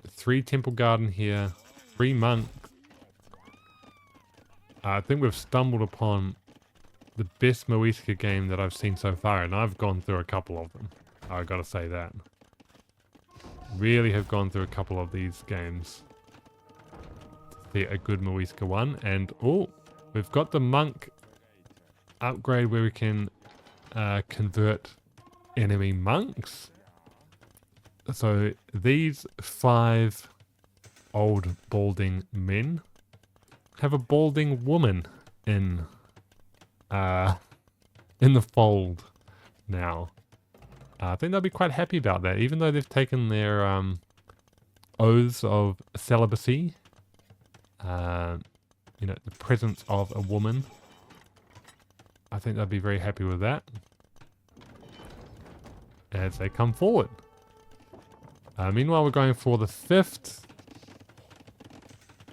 A: 3 temple garden here. 3 monks. I think we've stumbled upon the best Muisca game that I've seen so far. And I've gone through a couple of them. I've got to say that. Really have gone through a couple of these games. See a good Muisca one. And oh, we've got the monk upgrade where we can convert enemy monks. So these 5 old balding men have a balding woman in the fold now. I think they'll be quite happy about that, even though they've taken their oaths of celibacy. You know, the presence of a woman. I think they'll be very happy with that as they come forward. Meanwhile, we're going for the fifth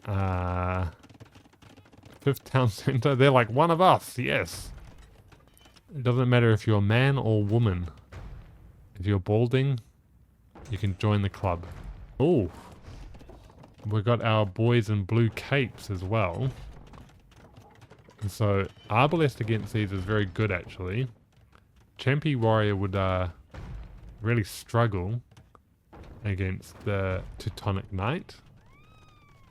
A: town center. They're like one of us, yes. It doesn't matter if you're a man or woman. If you're balding, you can join the club. Oh, we've got our boys in blue capes as well. And so Arbalest against these is very good actually. Champi Warrior would really struggle against the Teutonic Knight.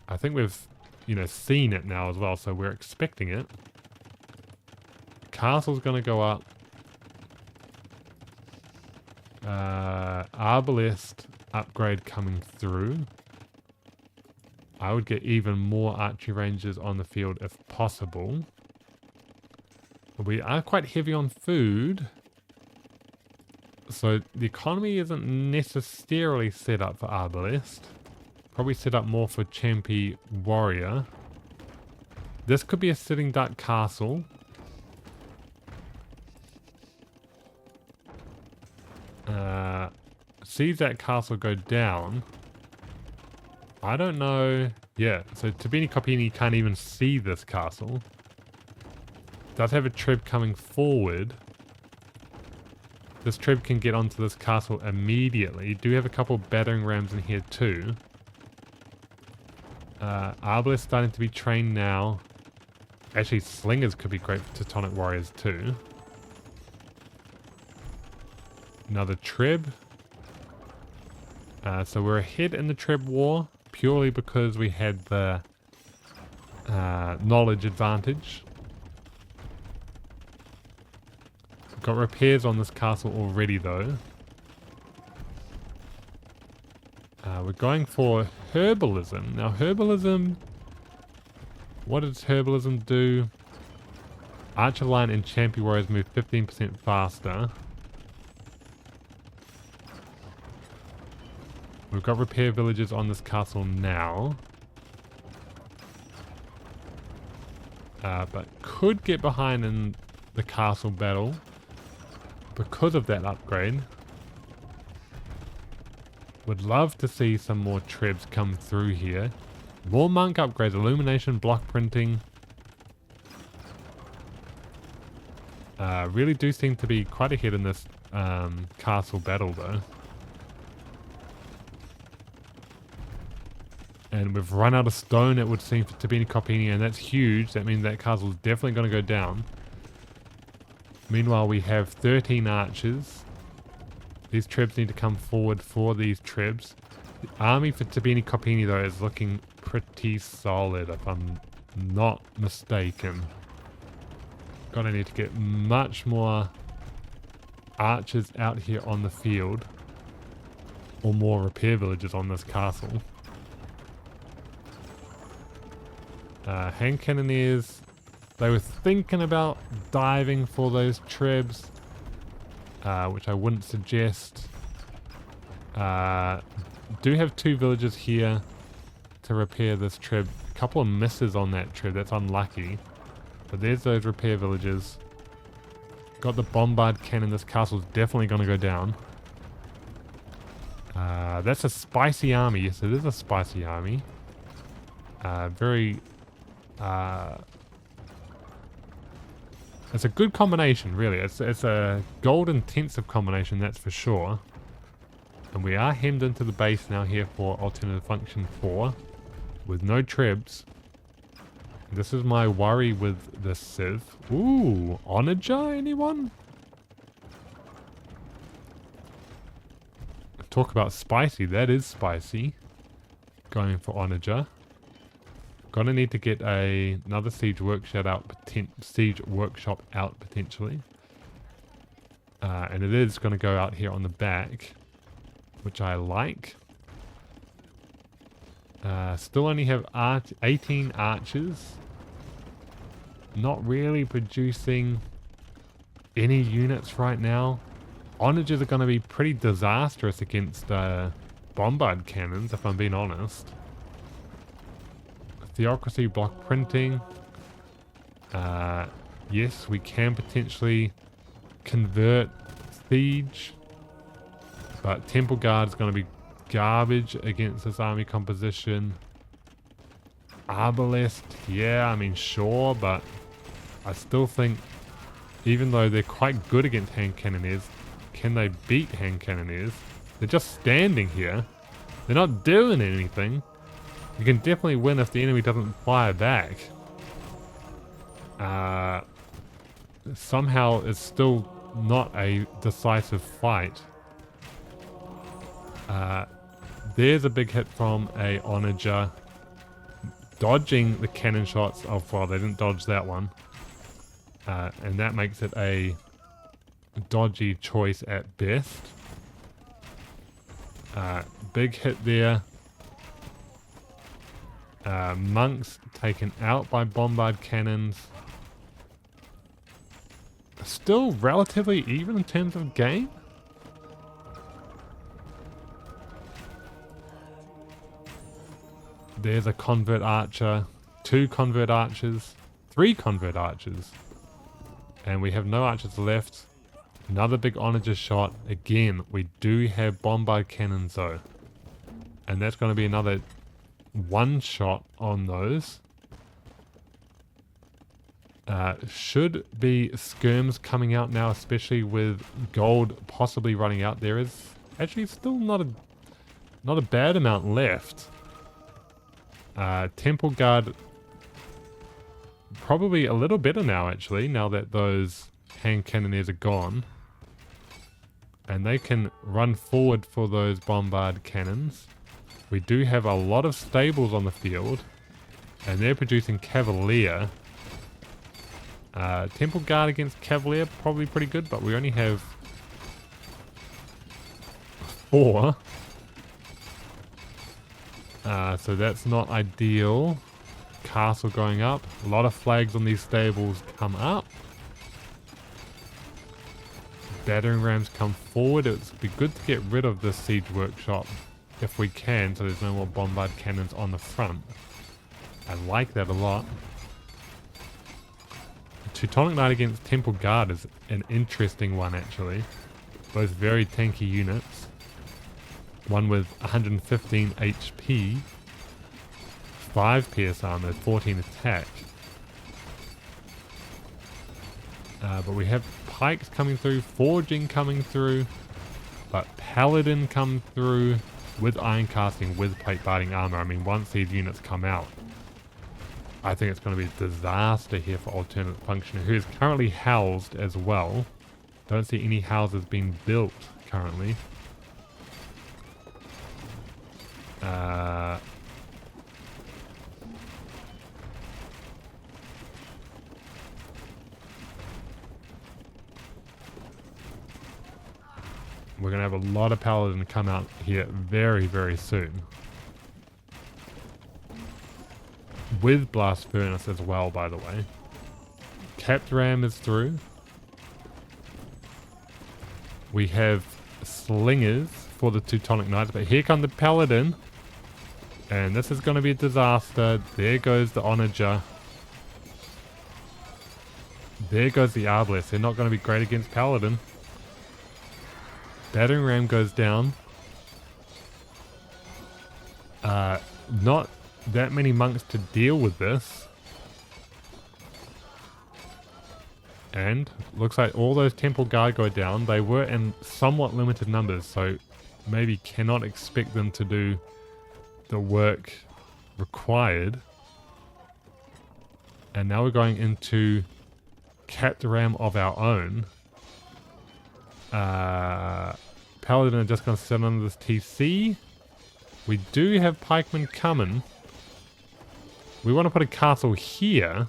A: I think we've, you know, seen it now as well, so we're expecting it. Castle's gonna go up. Arbalest upgrade coming through. I would get even more archery rangers on the field if possible. We are quite heavy on food. So the economy isn't necessarily set up for Arbalest. Probably set up more for Champi Warrior. This could be a sitting duck castle. Sees that castle go down. I don't know. Yeah, so Tabini Kopini can't even see this castle. Does have a trib coming forward. This trib can get onto this castle immediately. Do have a couple battering rams in here too. Arbalest starting to be trained now. Actually, slingers could be great for Teutonic warriors too. Another trib. So we're ahead in the trib war purely because we had the knowledge advantage. We've got repairs on this castle already though. We're going for herbalism. Now herbalism, what does herbalism do? Archer line and Champi warriors move 15% faster. We've got repair villages on this castle now. But could get behind in the castle battle because of that upgrade. Would love to see some more trebs come through here. More monk upgrades, illumination, block printing. Really do seem to be quite ahead in this castle battle though. And we've run out of stone, it would seem, for Tabini Kopini, and that's huge. That means that castle's definitely going to go down. Meanwhile, we have 13 archers. These trebs need to come forward for these trebs. The army for Tabini Kopini, though, is looking pretty solid, if I'm not mistaken. Gonna need to get much more archers out here on the field. Or more repair villages on this castle. Hand cannoneers, they were thinking about diving for those trebs, which I wouldn't suggest. Do have 2 villages here to repair this treb. A couple of misses on that treb, that's unlucky. But there's those repair villages. Got the bombard cannon, this castle's definitely going to go down. That's a spicy army, yes it is a spicy army. It's a good combination, really. It's a gold intensive combination, that's for sure. And we are hemmed into the base now here for alternative function 4 with no trebs. This is my worry with the Civ. Ooh, Onager, anyone? Talk about spicy, that is spicy. Going for Onager. Gonna need to get another siege workshop out, potentially. And it is gonna go out here on the back, which I like. Still only have 18 archers. Not really producing any units right now. Onagers are going to be pretty disastrous against bombard cannons, if I'm being honest. Theocracy block printing. Yes, we can potentially convert siege, but temple guard is going to be garbage against this army composition. Arbalest, yeah, I mean sure, but I still think even though they're quite good against hand cannoneers, can they beat hand cannoneers? They're just standing here. They're not doing anything. You can definitely win if the enemy doesn't fire back. Somehow it's still not a decisive fight. There's a big hit from a onager. Dodging the cannon shots. Oh, well, they didn't dodge that one. And that makes it a dodgy choice at best. Big hit there. Monks taken out by bombard cannons. Still relatively even in terms of game. There's a convert archer, 2 convert archers, 3 convert archers. And we have no archers left. Another big onager shot. Again, we do have bombard cannons though. And that's going to be another 1 shot on those. Should be skirms coming out now, especially with gold possibly running out. There is actually still not a bad amount left. Temple guard probably a little better now actually, now that those hand cannoneers are gone. And they can run forward for those bombard cannons. We do have a lot of stables on the field. And they're producing cavalier. Temple guard against cavalier, probably pretty good, but we only have 4. So that's not ideal. Castle going up. A lot of flags on these stables come up. Battering rams come forward. It would be good to get rid of this siege workshop if we can, so there's no more bombard cannons on the front. I like that a lot. Teutonic Knight against Temple Guard is an interesting one actually. Both very tanky units. One with 115 HP, 5 PS armor, 14 attack. But we have pikes coming through, forging coming through, but paladin come through with iron casting, with plate barding armor. I mean, once these units come out, I think it's going to be a disaster here for alternate functioner, who is currently housed as well. Don't see any houses being built currently. We're going to have a lot of paladin come out here very, very soon. With blast furnace as well, by the way. Capped ram is through. We have slingers for the Teutonic Knights, but here come the paladin. And this is going to be a disaster. There goes the onager. There goes the arbalest. They're not going to be great against paladin. Battering ram goes down. Not that many monks to deal with this. And looks like all those temple guard go down. They were in somewhat limited numbers, so maybe cannot expect them to do the work required. And now we're going into capped ram of our own. Paladin are just going to sit under this TC. We do have pikemen coming. We want to put a castle here.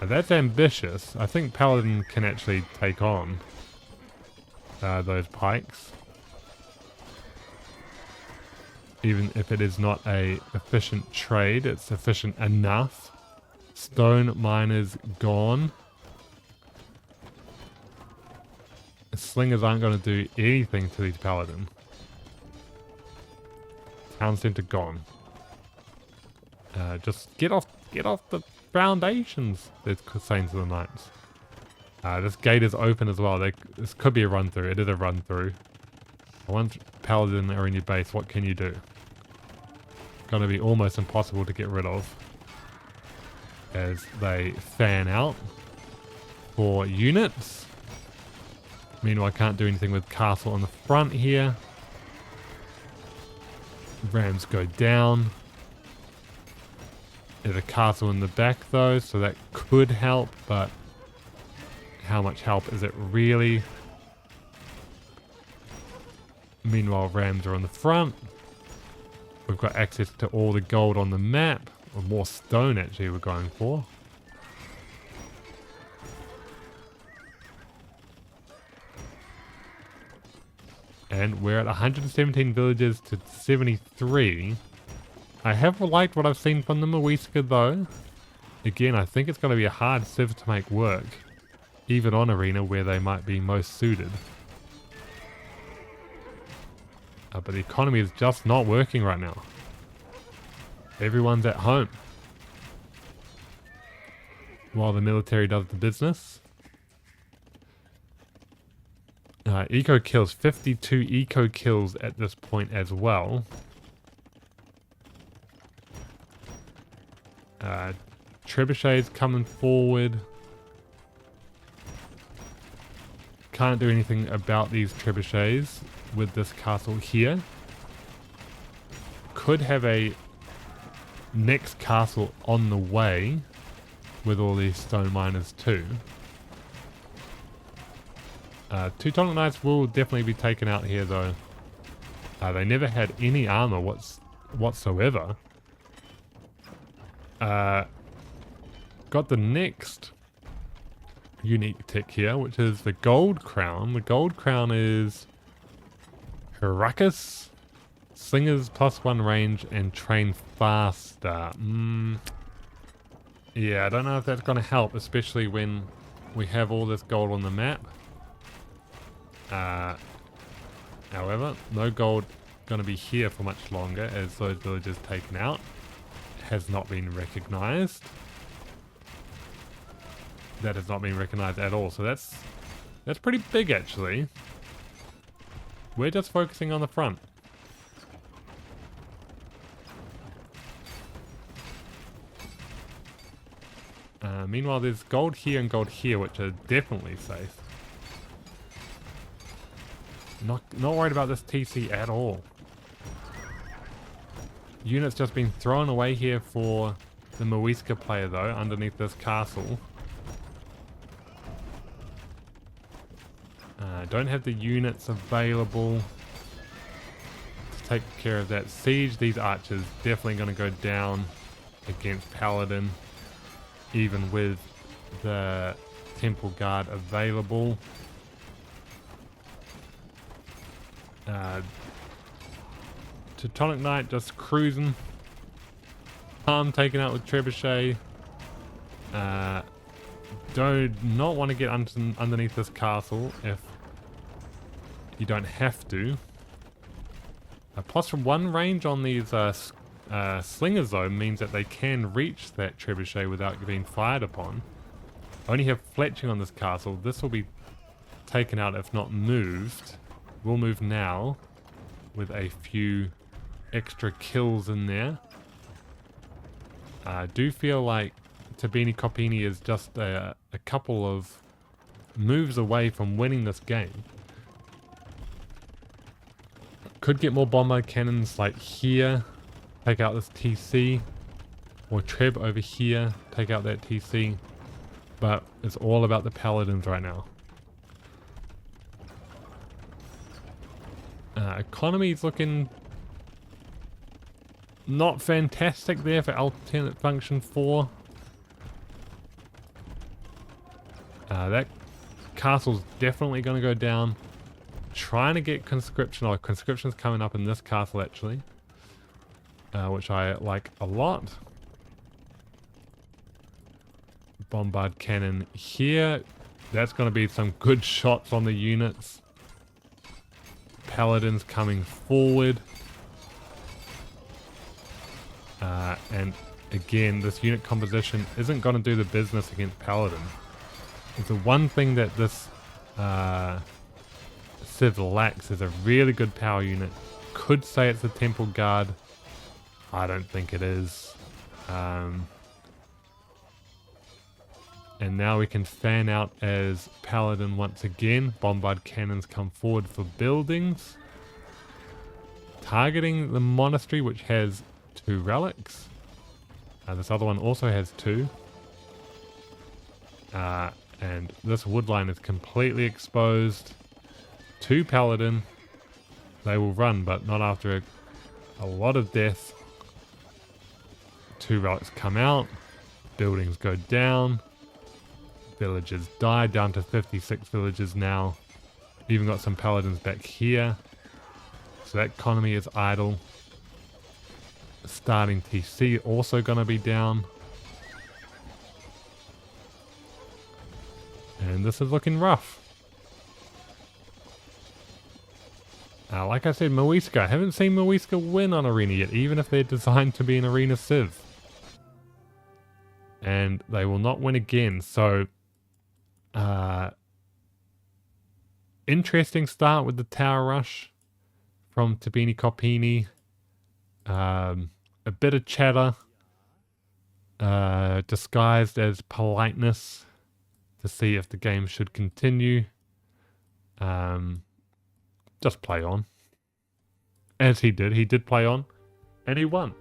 A: That's ambitious. I think Paladin can actually take on those pikes. Even if it is not a efficient trade, it's efficient enough. Stone miners gone. The slingers aren't going to do anything to these paladin. Town center gone. Just get off the foundations, they're saying to the knights. This gate is open as well. This could be a run through. It is a run through. Once paladin are in your base, what can you do? Gonna be almost impossible to get rid of as they fan out for units. Meanwhile, I can't do anything with castle on the front here. Rams go down. There's a castle in the back though, so that could help, but how much help is it really? Meanwhile, rams are on the front. We've got access to all the gold on the map, or more stone actually we're going for. And we're at 117 villages to 73. I have liked what I've seen from the Muisca though. Again, I think it's going to be a hard civ to make work, even on arena where they might be most suited. But the economy is just not working right now. Everyone's at home while the military does the business. Eco kills, 52 eco kills at this point as well. Trebuchets coming forward. Can't do anything about these trebuchets with this castle here. Could have a next castle on the way with all these stone miners too. Teutonic Knights will definitely be taken out here though. They never had any armor whatsoever. Got the next unique tick here, which is the gold crown. The gold crown is Heracus, slingers +1 range and train faster. Yeah, I don't know if that's going to help, especially when we have all this gold on the map. However, no gold going to be here for much longer as those villages taken out. Has not been recognized. That has not been recognized at all, so that's pretty big actually. We're just focusing on the front. Meanwhile, there's gold here and gold here, which are definitely safe. Not worried about this TC at all. Units just been thrown away here for the Muisca player though, underneath this castle. Don't have the units available to take care of that siege. These archers definitely going to go down against Paladin, even with the Temple Guard available. Teutonic Knight just cruising. Arm taken out with Trebuchet. Do not want to get underneath this castle if you don't have to. +1 range on these slingers though means that they can reach that Trebuchet without being fired upon. Only have fletching on this castle. This will be taken out if not moved. We'll move now with a few extra kills in there. I do feel like Tabini Copini is just a couple of moves away from winning this game. Could get more bombard cannons like here, take out this TC, or Treb over here, take out that TC, but it's all about the paladins right now. Economy is looking not fantastic there for alternate function 4. That castle's definitely going to go down. Trying to get conscription. Oh, conscription's coming up in this castle actually. which I like a lot. Bombard cannon here. That's going to be some good shots on the units. Paladins coming forward. And again, this unit composition isn't going to do the business against Paladin. It's the one thing that this Civ lacks is a really good power unit. Could say it's a Temple Guard. I don't think it is. And now we can fan out as Paladin once again. Bombard cannons come forward for buildings. Targeting the monastery, which has 2 relics. This other one also has 2. And this wood line is completely exposed to Paladin. They will run, but not after a lot of death. 2 relics come out. Buildings go down. Villagers die, down to 56 villagers now. Even got some Paladins back here. So that economy is idle. Starting TC also going to be down. And this is looking rough. Like I said, Muisca. I haven't seen Muisca win on Arena yet, even if they're designed to be an Arena Civ. And they will not win again. So, interesting start with the tower rush from Tabini Kopini. A bit of chatter, disguised as politeness to see if the game should continue. Just play on. As he did play on, and he won.